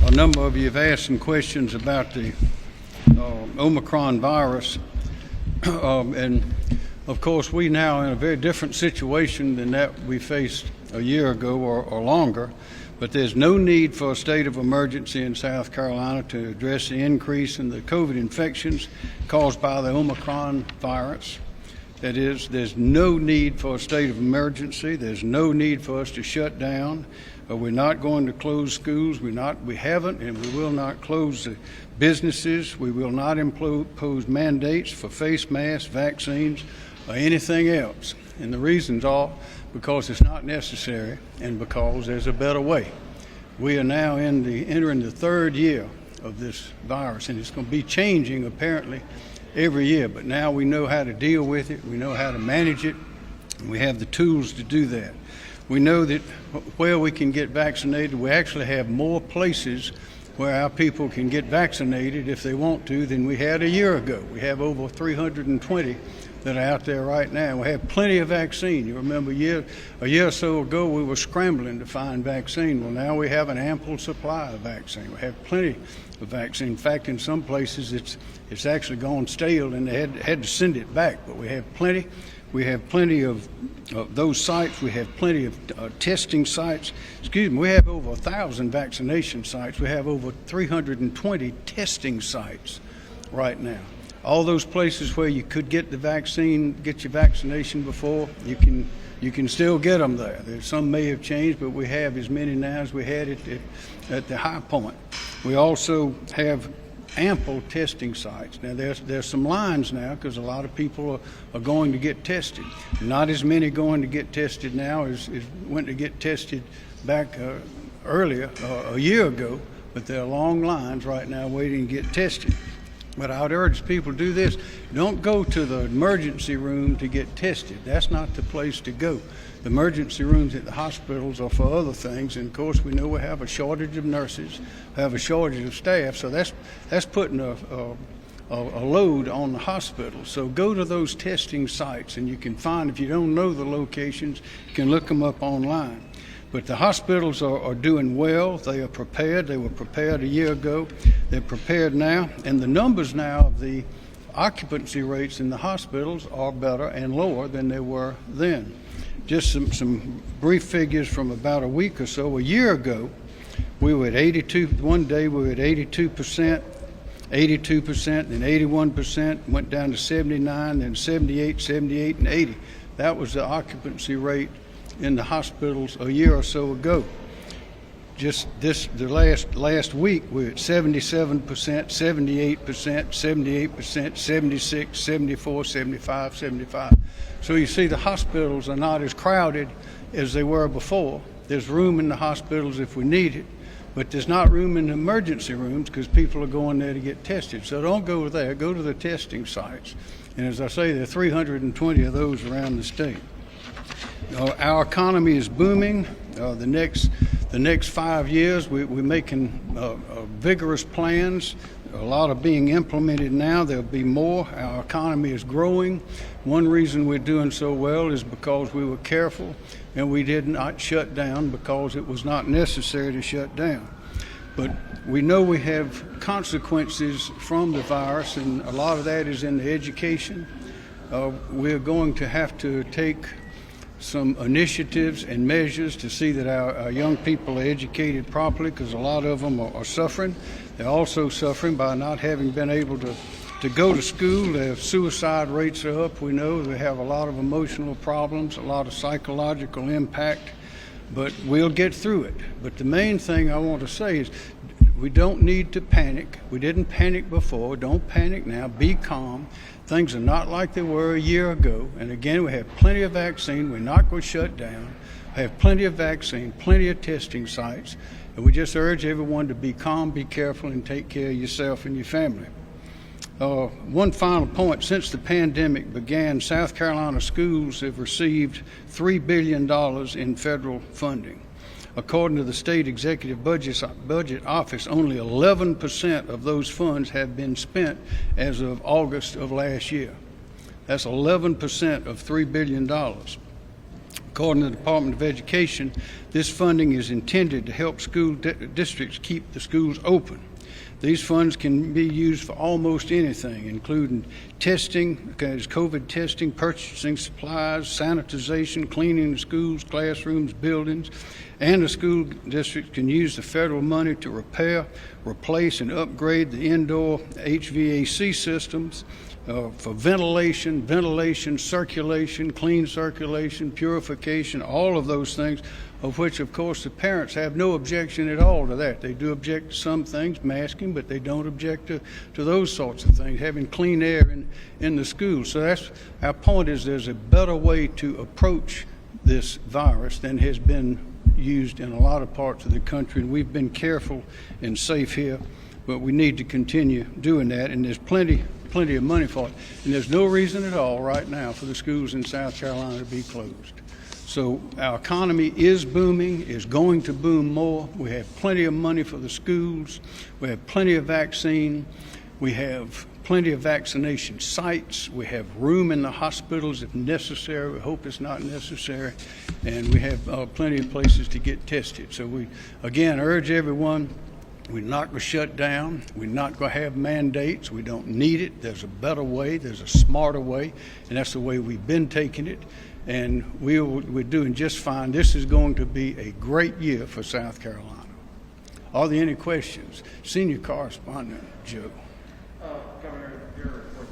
A number of you have asked some questions about the Omicron virus, and of course we now are in a very different situation than that we faced a year ago or longer, but there's no need for a state of emergency in South Carolina to address the increase in the COVID infections caused by the Omicron virus. That is, there's no need for a state of emergency. There's no need for us to shut down. We're not going to close schools. We haven't, and we will not close the businesses. We will not impose mandates for face masks, vaccines, or anything else. And the reasons are because it's not necessary and because there's a better way. We are now entering the third year of this virus, and it's going to be changing apparently every year, but now we know how to deal with it, we know how to manage it, and we have the tools to do that. We know that where we can get vaccinated, we actually have more places where our people can get vaccinated if they want to than we had a year ago. We have over 320 that are out there right now. We have plenty of vaccine. You remember a year or so ago we were scrambling to find vaccine. Well, now we have an ample supply of vaccine. We have plenty of vaccine. In fact, in some places it's actually gone stale and they had to send it back, but we have plenty. We have plenty of those sites. We have plenty of testing sites. We have over 1,000 vaccination sites. We have over 320 testing sites right now. All those places where you could get the vaccine, get your vaccination before, you can still get them there. Some may have changed, but we have as many now as we had at the high point. We also have ample testing sites. Now there's some lines now because a lot of people are going to get tested. Not as many going to get tested now as went to get tested back earlier, a year ago, but there are long lines right now waiting to get tested. But I would urge people to do this. Don't go to the emergency room to get tested. That's not the place to go. The emergency rooms at the hospitals are for other things, and of course we know we have a shortage of nurses, we have a shortage of staff, so that's putting a load on the hospital. So go to those testing sites, and you can find, if you don't know the locations, you can look them up online. But the hospitals are doing well. They are prepared. They were prepared a year ago. They're prepared now. And the numbers now of the occupancy rates in the hospitals are better and lower than they were then. Just some brief figures from about a week or so. A year ago, we were at 82. One day we were at 82%, 82%, then 81%, went down to 79, then 78, 78, and 80. That was the occupancy rate in the hospitals a year or so ago. Just the last week we're at 77%, 78%, 78%, 76, 74, 75, 75. So you see the hospitals are not as crowded as they were before. There's room in the hospitals if we need it, but there's not room in the emergency rooms because people are going there to get tested. So don't go there, go to the testing sites. And as I say, there are 320 of those around the state. Our economy is booming. The next 5 years, we're making vigorous plans. A lot are being implemented now. There'll be more. Our economy is growing. One reason we're doing so well is because we were careful and we did not shut down because it was not necessary to shut down. But we know we have consequences from the virus, and a lot of that is in the education. We're going to have to take some initiatives and measures to see that our young people are educated properly, because a lot of them are suffering. They're also suffering by not having been able to go to school. Their suicide rates are up. We know they have a lot of emotional problems, a lot of psychological impact, but we'll get through it. But the main thing I want to say is we don't need to panic. We didn't panic before. Don't panic now. Be calm. Things are not like they were a year ago. And again, we have plenty of vaccine. We're not going to shut down. We have plenty of vaccine, plenty of testing sites. And we just urge everyone to be calm, be careful, and take care of yourself and your family. One final point. Since the pandemic began, South Carolina schools have received $3 billion in federal funding. According to the state executive budget office, only 11% of those funds have been spent as of August of last year. That's 11% of $3 billion. According to the Department of Education, this funding is intended to help school districts keep the schools open. These funds can be used for almost anything, including testing, COVID testing, purchasing supplies, sanitization, cleaning the schools, classrooms, buildings, and the school districts can use the federal money to repair, replace, and upgrade the indoor HVAC systems for ventilation, circulation, clean circulation, purification, all of those things, of which, of course, the parents have no objection at all to that. They do object to some things, masking, but they don't object to those sorts of things, having clean air in the schools. So that's our point, is there's a better way to approach this virus than has been used in a lot of parts of the country, and we've been careful and safe here, but we need to continue doing that, and there's plenty of money for it, and there's no reason at all right now for the schools in South Carolina to be closed. So our economy is booming, is going to boom more. We have plenty of money for the schools. We have plenty of vaccine. We have plenty of vaccination sites. We have room in the hospitals if necessary. We hope it's not necessary. And we have plenty of places to get tested. So we, again, urge everyone, we're not going to shut down. We're not going to have mandates. We don't need it. There's a better way. There's a smarter way. And that's the way we've been taking it. And we're doing just fine. This is going to be a great year for South Carolina. Are there any questions? Senior Correspondent Joe. Governor, your report,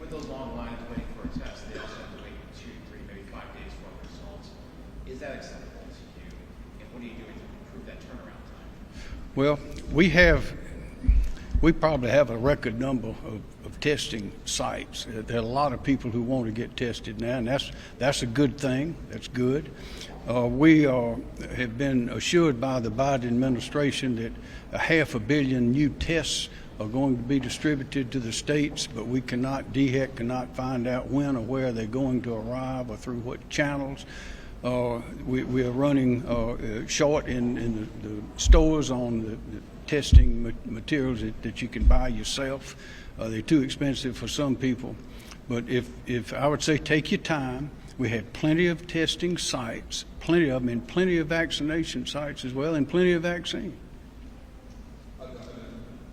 with those long lines waiting for a test, they also have to wait 2, 3, maybe 5 days for the results. Is that acceptable to you? And what are you doing to improve that turnaround time? Well, we probably have a record number of testing sites. There are a lot of people who want to get tested now, and that's a good thing. That's good. We have been assured by the Biden administration that 500 million new tests are going to be distributed to the states, but we DHEC cannot find out when or where they're going to arrive or through what channels. We are running short in the stores on the testing materials that you can buy yourself. They're too expensive for some people. But if I would say, take your time. We have plenty of testing sites, plenty of them, and plenty of vaccination sites as well, and plenty of vaccine.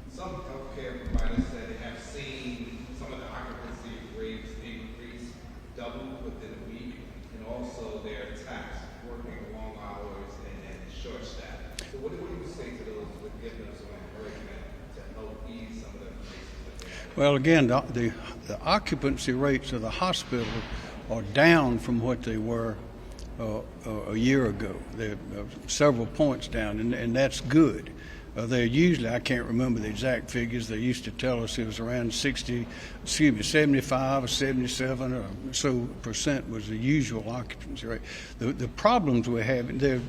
Some healthcare providers said they have seen some of the occupancy rates increase double within a week, and also their tax working long hours and short staff. So what do you say to those with giving us some encouragement to help ease some of the places that they have? Well, again, the occupancy rates of the hospital are down from what they were a year ago. They're several points down, and that's good. They're usually, I can't remember the exact figures, they used to tell us it was around 75 or 77 or so percent was the usual occupancy rate. The problems we're having there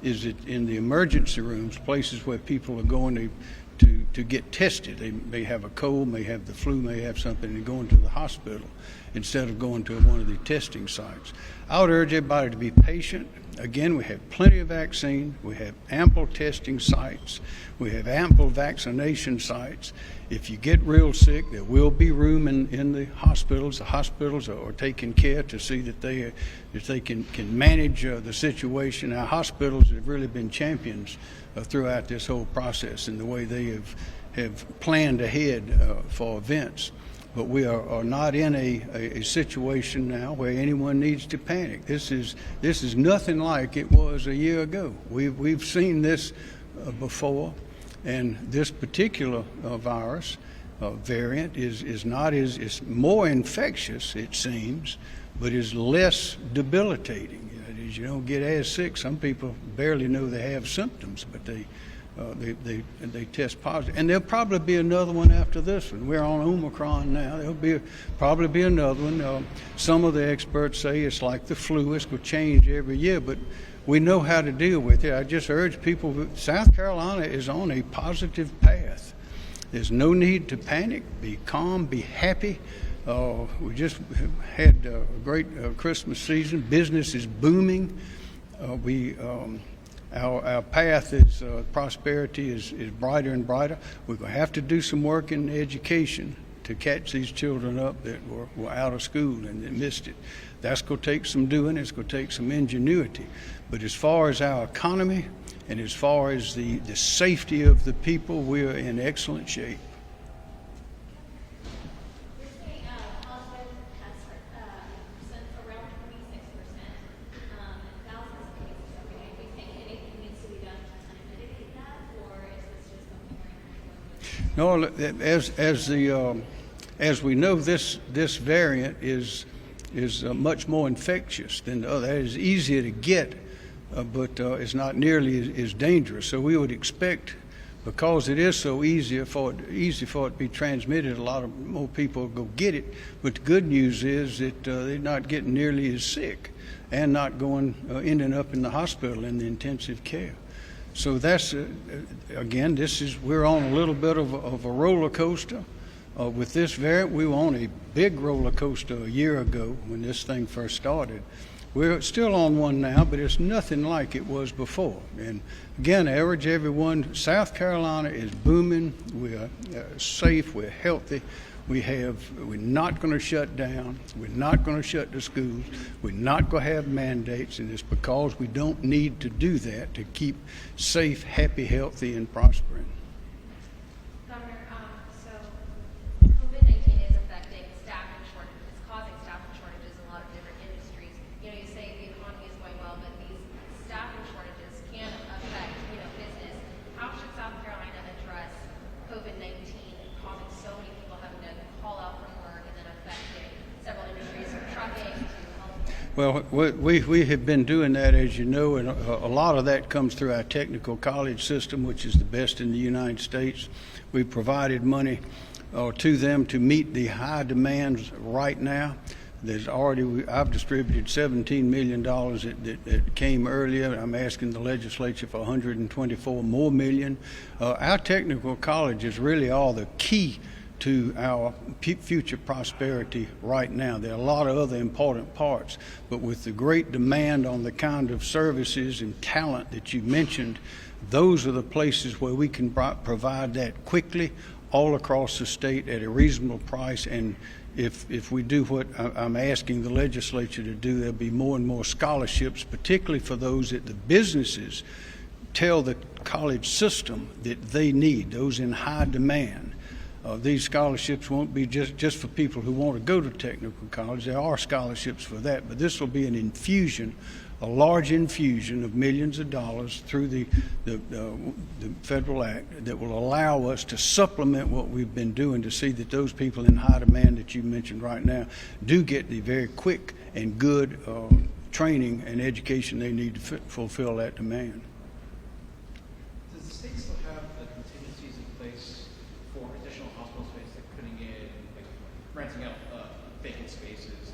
is that in the emergency rooms, places where people are going to get tested. They may have a cold, may have the flu, may have something, and going to the hospital instead of going to one of the testing sites. I would urge everybody to be patient. Again, we have plenty of vaccine. We have ample testing sites. We have ample vaccination sites. If you get real sick, there will be room in the hospitals. The hospitals are taking care to see that they can manage the situation. Our hospitals have really been champions throughout this whole process in the way they have planned ahead for events. But we are not in a situation now where anyone needs to panic. This is nothing like it was a year ago. We've seen this before, and this particular virus variant is more infectious, it seems, but is less debilitating. You don't get as sick. Some people barely know they have symptoms, but they test positive, and there'll probably be another one after this one. We're on Omicron now. There'll probably be another one. Some of the experts say it's like the flu; it's going to change every year, but we know how to deal with it. I just urge people: South Carolina is on a positive path. There's no need to panic. Be calm. Be happy. We just had a great Christmas season. Business is booming. Our path is prosperity is brighter and brighter. We're going to have to do some work in education to catch these children up that were out of school and that missed it. That's going to take some doing. It's going to take some ingenuity. But as far as our economy and as far as the safety of the people, we're in excellent shape. You're saying Hollywood has around 26%, thousands of cases every day. Do you think anything needs to be done to kind of mitigate that, or is this just something we're going to No, as we know, this variant is much more infectious than the other. It is easier to get, but it's not nearly as dangerous. So we would expect, because it is so easy for it to be transmitted, a lot of more people will go get it. But the good news is that they're not getting nearly as sick and not ending up in the hospital in the intensive care. So that's again, we're on a little bit of a roller coaster. With this variant, we were on a big roller coaster a year ago when this thing first started. We're still on one now, but it's nothing like it was before. And again, I urge everyone, South Carolina is booming. We're safe. We're healthy. We're not going to shut down. We're not going to shut the schools. We're not going to have mandates, and it's because we don't need to do that to keep safe, happy, healthy, and prospering. Governor, so COVID-19 is affecting staffing shortages. It's causing staffing shortages in a lot of different industries. You know, you say the economy is going well, but these staffing shortages can affect, business. How should South Carolina address COVID-19 causing so many people having to call out from work and then affecting several industries from trucking to healthcare? Well, we have been doing that, as you know, and a lot of that comes through our technical college system, which is the best in the United States. We've provided money to them to meet the high demands right now. I've distributed $17 million that came earlier. I'm asking the legislature for $124 more million. Our technical colleges really are the key to our future prosperity right now. There are a lot of other important parts, but with the great demand on the kind of services and talent that you mentioned, those are the places where we can provide that quickly all across the state at a reasonable price. And if we do what I'm asking the legislature to do, there'll be more and more scholarships, particularly for those that the businesses tell the college system that they need, those in high demand. These scholarships won't be just for people who want to go to technical college. There are scholarships for that, but this will be an infusion, a large infusion of millions of dollars through the federal act that will allow us to supplement what we've been doing to see that those people in high demand that you mentioned right now do get the very quick and good training and education they need to fulfill that demand. Does the state still have the contingencies in place for additional hospital space, like putting in, like renting out vacant spaces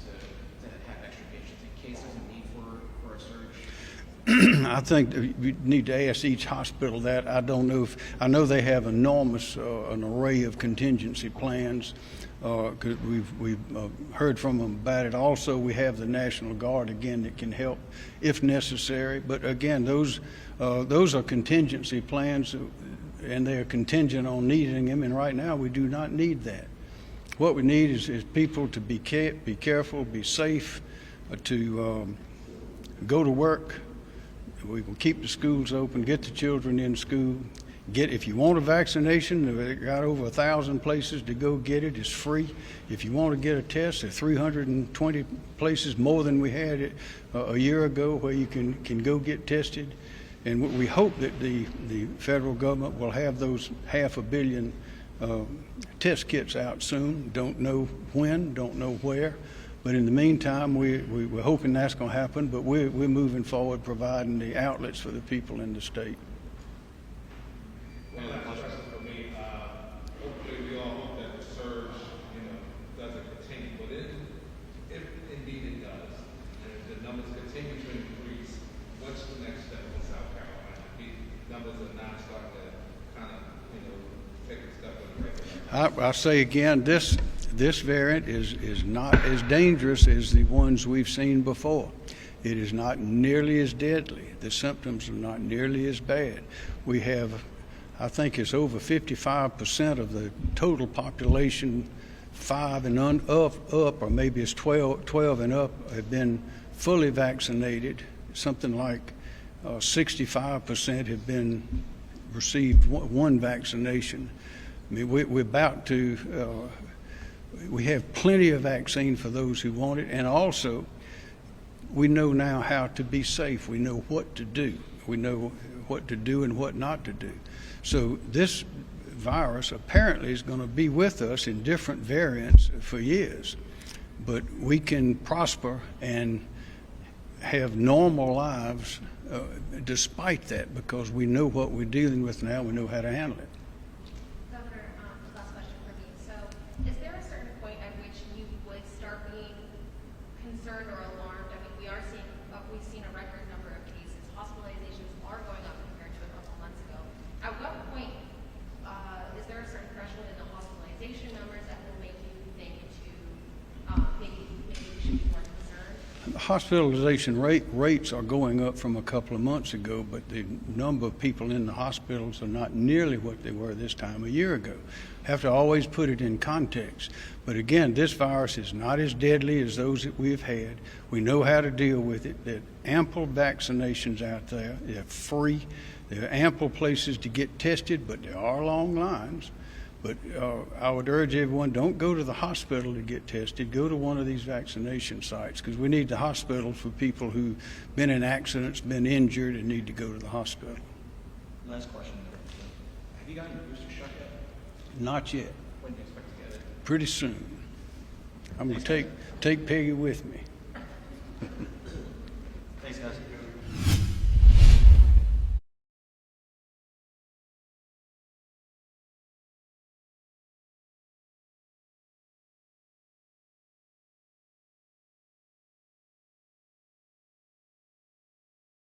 to have extra patients in case there's a need for a surge? I think you need to ask each hospital that. I don't know I know they have enormous an array of contingency plans because we've heard from them about it. Also, we have the National Guard again that can help if necessary. But again, those are contingency plans, and they are contingent on needing them. And right now, we do not need that. What we need is people to be careful, be safe, to go to work. We can keep the schools open, get the children in school. If you want a vaccination, they've got over 1,000 places to go get it. It's free. If you want to get a test, there are 320 places more than we had a year ago where you can go get tested. And we hope that the federal government will have those 500 million test kits out soon. Don't know when, don't know where. But in the meantime, we're hoping that's going to happen, but we're moving forward providing the outlets for the people in the state. One last question for me. Hopefully, we all hope that the surge, doesn't continue. But if indeed it does, and if the numbers continue to increase, what's the next step in South Carolina? The numbers are not starting to kind of, take a step in the right direction. I say again, this variant is not as dangerous as the ones we've seen before. It is not nearly as deadly. The symptoms are not nearly as bad. We have, I think it's over 55% of the total population 5 and up, or maybe it's 12 and up, have been fully vaccinated. Something like 65% have been received one vaccination. I mean, we're about to. We have plenty of vaccine for those who want it, and also we know now how to be safe. We know what to do. We know what to do and what not to do. So this virus apparently is going to be with us in different variants for years, but we can prosper and have normal lives despite that, because we know what we're dealing with now. We know how to handle it. Governor, last question for me. So, is there a certain point at which you would start being concerned or alarmed? I mean, we've seen a record number of cases. Hospitalizations are going up compared to a couple months ago. At what point is there a certain threshold in the hospitalization numbers that will make you think maybe we should be more concerned? The hospitalization rates are going up from a couple of months ago, but the number of people in the hospitals are not nearly what they were this time a year ago. Have to always put it in context. But again, this virus is not as deadly as those that we've had. We know how to deal with it. There are ample vaccinations out there. They're free. There are ample places to get tested, but there are long lines. But I would urge everyone, don't go to the hospital to get tested. Go to one of these vaccination sites, because we need the hospital for people who've been in accidents, been injured, and need to go to the hospital. Last question. Have you gotten your booster shot yet? Not yet. When do you expect to get it? Pretty soon. I'm going to take Peggy with me. Thanks, guys.